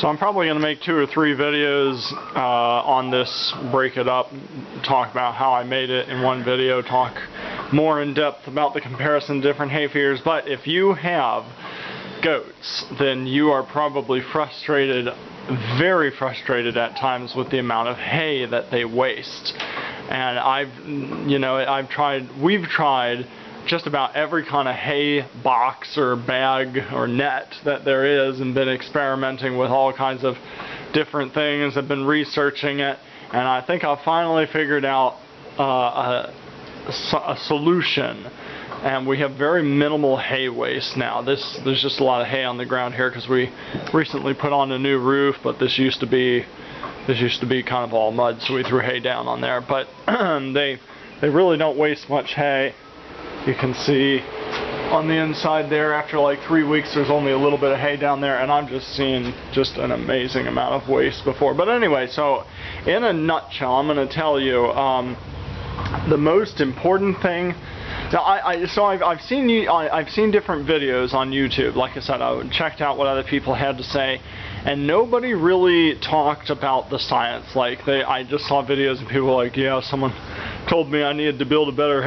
So I'm probably going to make 2 or 3 videos on this, break it up, talk about how I made it in one video, talk more in depth about the comparison of different hay feeders. But if you have goats, then you are probably frustrated, very frustrated at times with the amount of hay that they waste. And we've tried just about every kind of hay box or bag or net that there is, and been experimenting with all kinds of different things. I've been researching it, and I think I've finally figured out a solution. And we have very minimal hay waste now. There's just a lot of hay on the ground here because we recently put on a new roof, but this used to be kind of all mud, so we threw hay down on there. But they really don't waste much hay. You can see on the inside there, after like 3 weeks, there's only a little bit of hay down there, and I'm just seeing just an amazing amount of waste before. But anyway, so in a nutshell, I'm going to tell you the most important thing. Now, I've seen different videos on YouTube. Like I said, I checked out what other people had to say, and nobody really talked about the science. Like I just saw videos of people like, yeah, someone told me I needed to build a better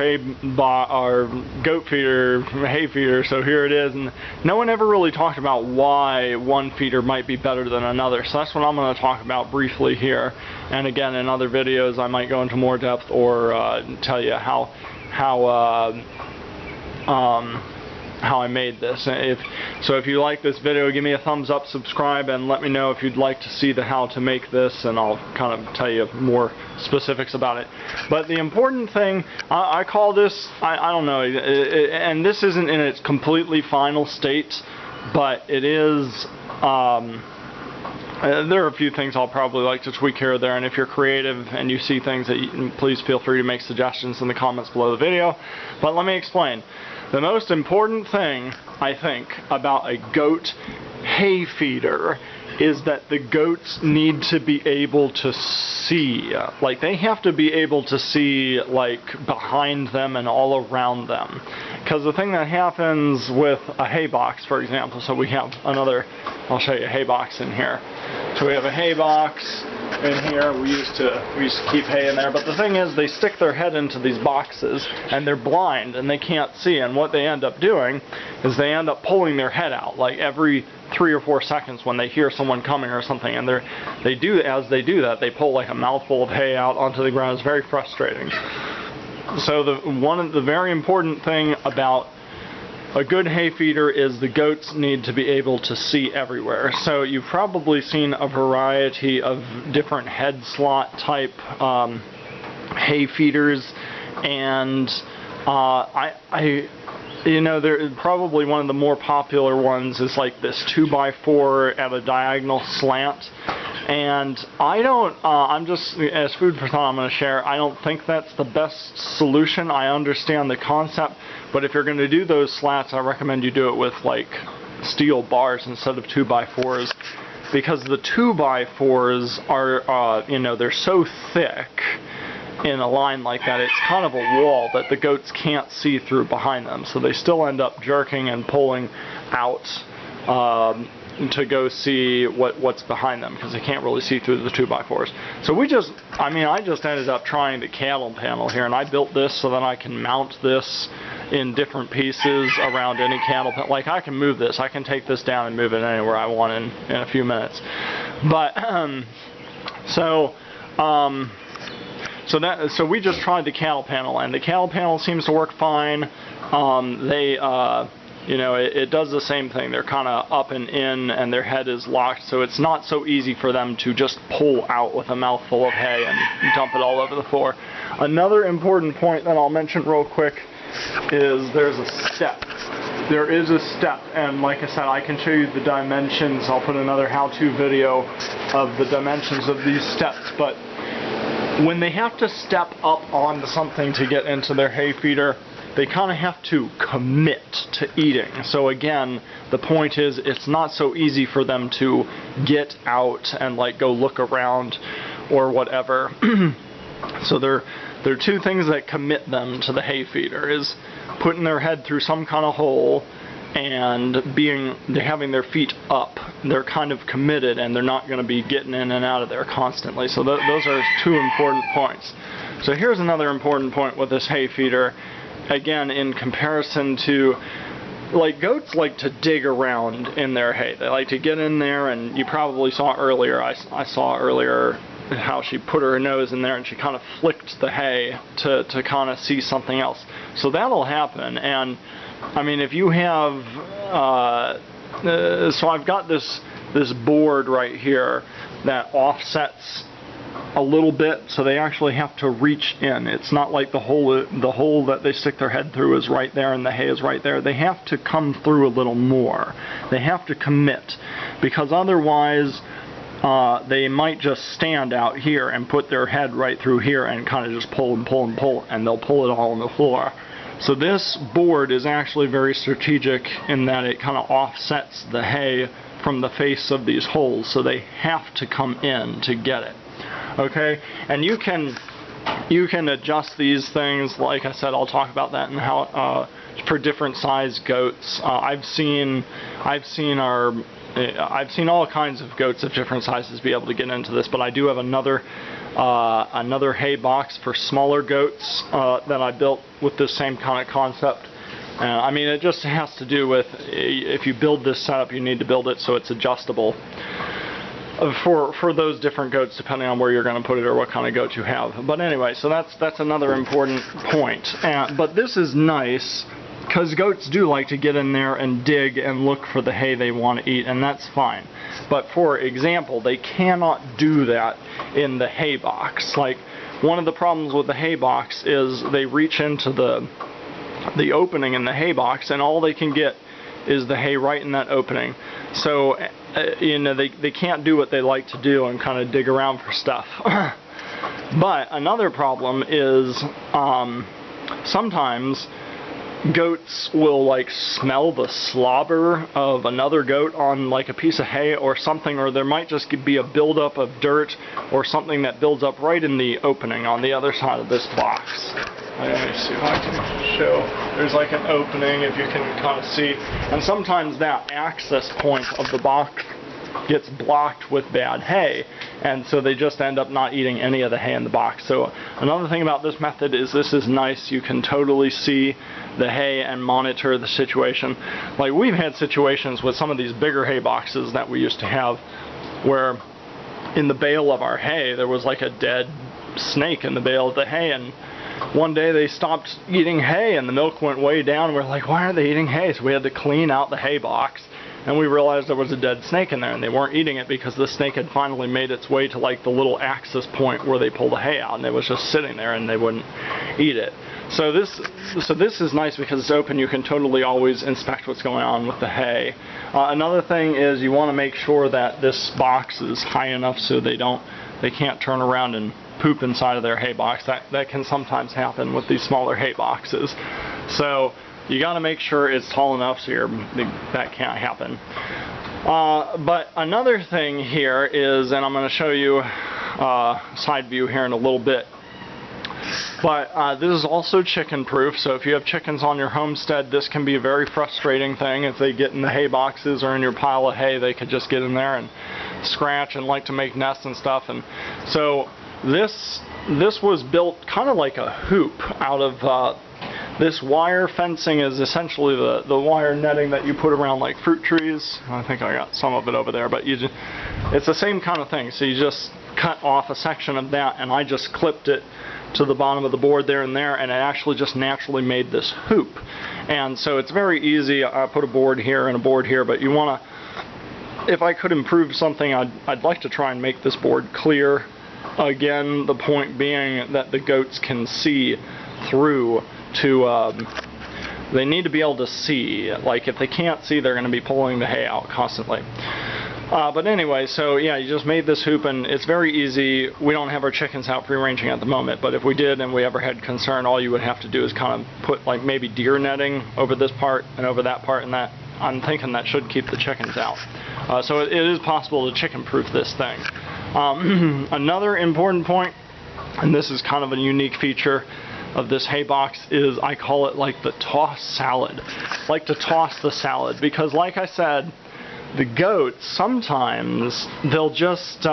goat feeder, hay feeder, so here it is. And no one ever really talked about why one feeder might be better than another. So that's what I'm going to talk about briefly here. And again, in other videos, I might go into more depth or tell you how I made this. If you like this video, give me a thumbs up, subscribe, and let me know if you'd like to see the how to make this, and I'll kind of tell you more specifics about it. But the important thing, I call this, I don't know, and this isn't in its completely final state, but it is, there are a few things I'll probably like to tweak here or there, and if you're creative and you see things, please feel free to make suggestions in the comments below the video. But let me explain. The most important thing, I think, about a goat hay feeder is that the goats need to be able to see. Like, they have to be able to see, like, behind them and all around them. Because the thing that happens with a hay box, for example, so we have another, I'll show you a hay box in here. So we have a hay box in here. We used to keep hay in there, but the thing is, they stick their head into these boxes and they're blind and they can't see, and what they end up doing is they end up pulling their head out like every 3 or 4 seconds when they hear someone coming or something, and as they do that, they pull like a mouthful of hay out onto the ground. It's very frustrating. So the very important thing about a good hay feeder is the goats need to be able to see everywhere. So you've probably seen a variety of different head slot type hay feeders, and they're probably one of the more popular ones is like this 2x4 at a diagonal slant. And I'm just, as food for thought, I'm going to share, I don't think that's the best solution. I understand the concept, but if you're going to do those slats, I recommend you do it with like steel bars instead of 2x4s, because the 2x4s are, they're so thick in a line like that, it's kind of a wall that the goats can't see through behind them, so they still end up jerking and pulling out to go see what's behind them, because they can't really see through the 2x4s. So I just ended up trying the cattle panel here, and I built this so that I can mount this in different pieces around any cattle panel. Like, I can move this, I can take this down and move it anywhere I want in a few minutes. But so we just tried the cattle panel, and the cattle panel seems to work fine. It does the same thing. They're kind of up and in, and their head is locked, so it's not so easy for them to just pull out with a mouthful of hay and dump it all over the floor. Another important point that I'll mention real quick is there's a step. There is a step, and like I said, I can show you the dimensions. I'll put another how-to video of the dimensions of these steps, but when they have to step up onto something to get into their hay feeder, they kind of have to commit to eating. So again, the point is, it's not so easy for them to get out and like go look around or whatever. So there are 2 things that commit them to the hay feeder, is putting their head through some kind of hole and having their feet up. They're kind of committed, and they're not going to be getting in and out of there constantly. So those are two important points. So here's another important point with this hay feeder. Again, in comparison to, like, goats like to dig around in their hay. They like to get in there, and you probably saw earlier, I saw earlier how she put her nose in there and she kind of flicked the hay to kind of see something else. So that'll happen. And I mean, if you have, so I've got this board right here that offsets a little bit, so they actually have to reach in. It's not like the hole that they stick their head through is right there and the hay is right there. They have to come through a little more. They have to commit, because otherwise they might just stand out here and put their head right through here and kind of just pull and pull and pull, and they'll pull it all on the floor. So this board is actually very strategic in that it kind of offsets the hay from the face of these holes, so they have to come in to get it. Okay, and you can adjust these things. Like I said, I'll talk about that and how for different size goats. I've seen all kinds of goats of different sizes be able to get into this, but I do have another hay box for smaller goats that I built with this same kind of concept. I mean, it just has to do with, if you build this setup, you need to build it so it's adjustable for those different goats, depending on where you're going to put it or what kind of goat you have. But anyway, so that's another important point. But this is nice, because goats do like to get in there and dig and look for the hay they want to eat, and that's fine. But for example, they cannot do that in the hay box. Like, one of the problems with the hay box is they reach into the opening in the hay box, and all they can get is the hay right in that opening. So you know, they can't do what they like to do and kind of dig around for stuff. But another problem is sometimes goats will like smell the slobber of another goat on like a piece of hay or something, or there might just be a buildup of dirt or something that builds up right in the opening on the other side of this box. Let me see if I can show. There's like an opening, if you can kind of see. And sometimes that access point of the box gets blocked with bad hay, and so they just end up not eating any of the hay in the box. So another thing about this method is this is nice. You can totally see the hay and monitor the situation. Like, we've had situations with some of these bigger hay boxes that we used to have where in the bale of our hay there was like a dead snake in the bale of the hay, and one day they stopped eating hay and the milk went way down. We're like, why are they eating hay? So we had to clean out the hay box, and we realized there was a dead snake in there, and they weren't eating it because the snake had finally made its way to like the little access point where they pull the hay out, and it was just sitting there and they wouldn't eat it. So this is nice because it's open. You can totally always inspect what's going on with the hay. Another thing is you want to make sure that this box is high enough so they can't turn around and poop inside of their hay box. That can sometimes happen with these smaller hay boxes. So you got to make sure it's tall enough so that can't happen. But another thing here is, and I'm going to show you side view here in a little bit, but this is also chicken proof. So if you have chickens on your homestead, this can be a very frustrating thing. If they get in the hay boxes or in your pile of hay, they could just get in there and scratch and like to make nests and stuff. And so this was built kind of like a hoop out of this wire fencing. Is essentially the wire netting that you put around like fruit trees. I think I got some of it over there, but it's the same kind of thing. So you just cut off a section of that, and I just clipped it to the bottom of the board there and there, and it actually just naturally made this hoop. And so it's very easy. I put a board here and a board here, but you want to, if I could improve something, I'd like to try and make this board clear. Again, the point being that the goats can see through to, they need to be able to see. Like, if they can't see, they're going to be pulling the hay out constantly. But anyway, so yeah, you just made this hoop, and it's very easy. We don't have our chickens out free ranging at the moment, but if we did and we ever had concern, all you would have to do is kind of put like maybe deer netting over this part and over that part, and that, I'm thinking that should keep the chickens out. So it is possible to chicken proof this thing. Another important point, and this is kind of a unique feature, of this hay box is I call it like the toss salad. I like to toss the salad because, like I said, the goats sometimes they'll just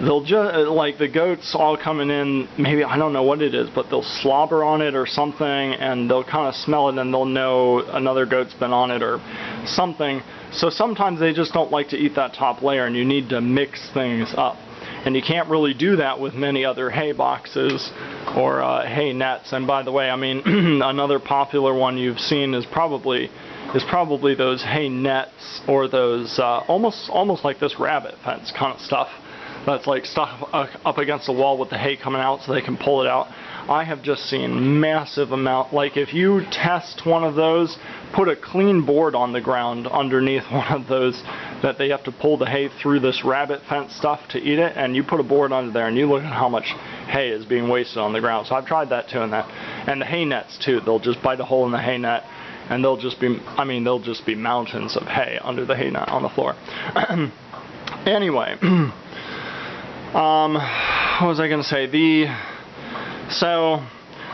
like the goats all coming in, maybe I don't know what it is, but they'll slobber on it or something, and they'll kind of smell it and they'll know another goat's been on it or something. So sometimes they just don't like to eat that top layer, and you need to mix things up. And you can't really do that with many other hay boxes or hay nets. And by the way, I mean another popular one you've seen is probably those hay nets, or those almost like this rabbit fence kind of stuff. That's like stuff up against the wall with the hay coming out so they can pull it out. I have just seen massive amount. Like if you test one of those, put a clean board on the ground underneath one of those that they have to pull the hay through this rabbit fence stuff to eat it, and you put a board under there and you look at how much hay is being wasted on the ground. So I've tried that too, and the hay nets too. They'll just bite a hole in the hay net, and they'll just be mountains of hay under the hay net on the floor. Anyway. What was I going to say? So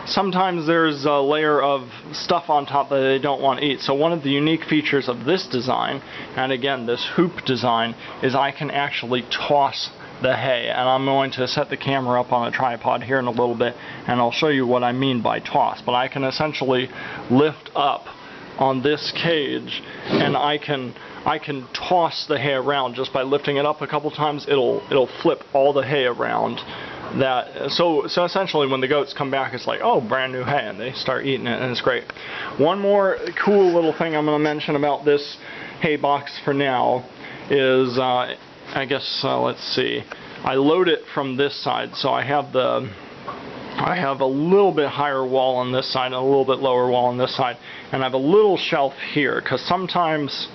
sometimes there's a layer of stuff on top that they don't want to eat. So one of the unique features of this design, and again this hoop design, is I can actually toss the hay. And I'm going to set the camera up on a tripod here in a little bit, and I'll show you what I mean by toss. But I can essentially lift up on this cage, and I can toss the hay around just by lifting it up a couple times. It'll flip all the hay around. So essentially when the goats come back, it's like, oh, brand new hay, and they start eating it, and it's great. One more cool little thing I'm going to mention about this hay box for now is I guess let's see, I load it from this side, so I have a little bit higher wall on this side and a little bit lower wall on this side, and I have a little shelf here, because sometimes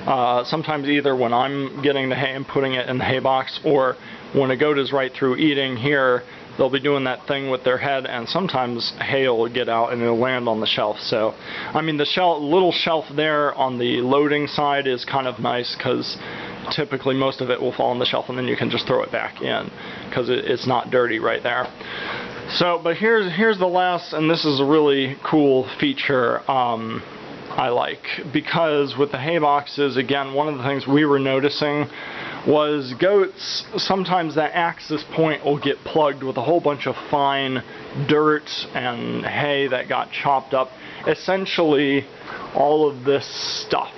either when I'm getting the hay and putting it in the hay box, or when a goat is right through eating here, they'll be doing that thing with their head, and sometimes hay will get out and it'll land on the shelf. So, I mean, the little shelf there on the loading side is kind of nice, because typically most of it will fall on the shelf and then you can just throw it back in, because it's not dirty right there. So, but here's the last, and this is a really cool feature I like, because with the hay boxes, again, one of the things we were noticing was goats, sometimes that access point will get plugged with a whole bunch of fine dirt and hay that got chopped up. Essentially all of this stuff,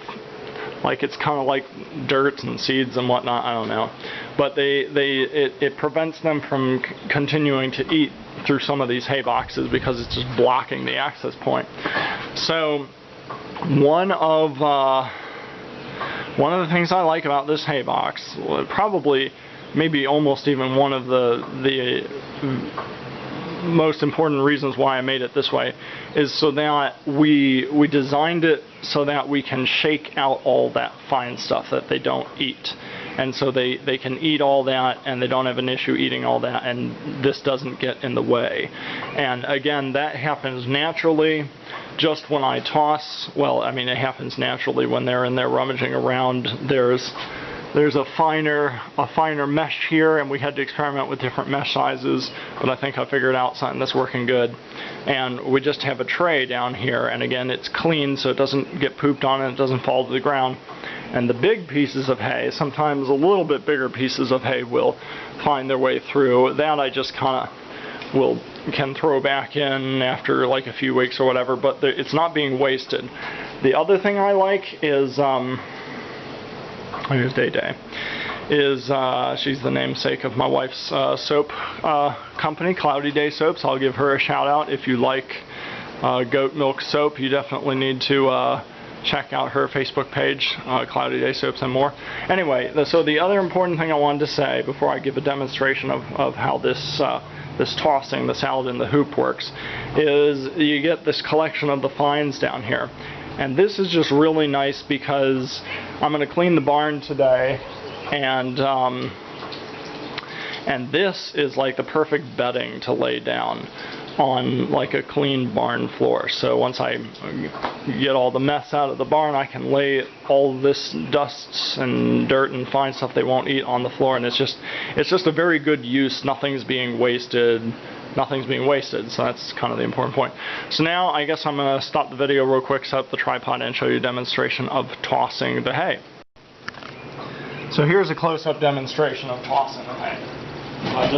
like it's kind of like dirt and seeds and whatnot, I don't know, but it prevents them from continuing to eat through some of these hay boxes because it's just blocking the access point. So one of the things I like about this hay box, probably maybe almost even one of the most important reasons why I made it this way, is so that we designed it so that we can shake out all that fine stuff that they don't eat. And so they can eat all that, and they don't have an issue eating all that, and this doesn't get in the way. And again, that happens naturally just when I toss. Well, I mean, it happens naturally when they're in there rummaging around. There's a finer mesh here, and we had to experiment with different mesh sizes, but I think I figured out something that's working good. And we just have a tray down here, and again, it's clean so it doesn't get pooped on and it doesn't fall to the ground. And the big pieces of hay, sometimes a little bit bigger pieces of hay, will find their way through. That I just kind of can throw back in after like a few weeks or whatever, but it's not being wasted. The other thing I like is here's Daye. She's the namesake of my wife's soap company, Cloudy Daye Soaps. I'll give her a shout out. If you like goat milk soap, you definitely need to check out her Facebook page, Cloudy Daye Soaps and more. Anyway, so the other important thing I wanted to say before I give a demonstration of how this tossing the salad in the hoop works is you get this collection of the fines down here. And this is just really nice because I'm going to clean the barn today, and this is like the perfect bedding to lay down on like a clean barn floor. So once I get all the mess out of the barn, I can lay all this dusts and dirt and fine stuff they won't eat on the floor, and it's just a very good use. Nothing's being wasted. nothing's being wasted. So that's kind of the important point. So now I guess I'm going to stop the video real quick, set up the tripod, and show you a demonstration of tossing the hay. So here's a close-up demonstration of tossing the hay. As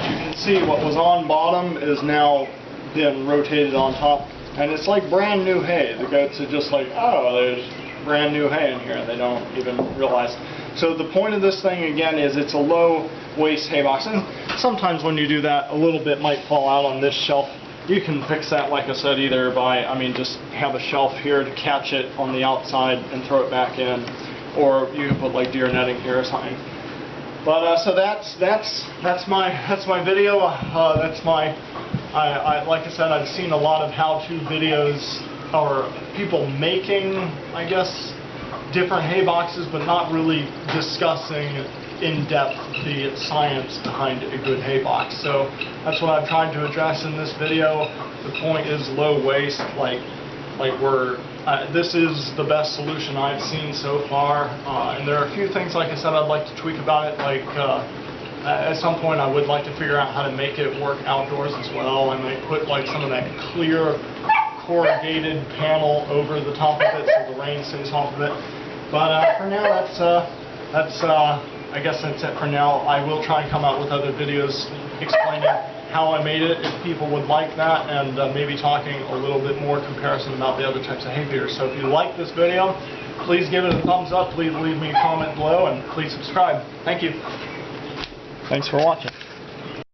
you can see, what was on bottom is now been rotated on top, and it's like brand new hay. The goats are just like, oh, there's brand new hay in here. They don't even realize. So the point of this thing again is it's a low waste hay box, and sometimes when you do that, a little bit might fall out on this shelf. You can fix that, like I said, either by, just have a shelf here to catch it on the outside and throw it back in, or you can put like deer netting here or something. But so that's my video. Like I said, I've seen a lot of how-to videos or people making, I guess, different hay boxes, but not really discussing in depth the science behind a good hay box. So that's what I've tried to address in this video. The point is low waste. This is the best solution I've seen so far, and there are a few things, like I said, I'd like to tweak about it. At some point I would like to figure out how to make it work outdoors as well. I might put like some of that clear corrugated panel over the top of it so the rain stays off of it. But for now, I guess that's it for now. I will try and come out with other videos explaining how I made it, if people would like that, and maybe talking a little bit more comparison about the other types of hay feeders. So if you like this video, please give it a thumbs up, please leave me a comment below, and please subscribe. Thank you. Thanks for watching.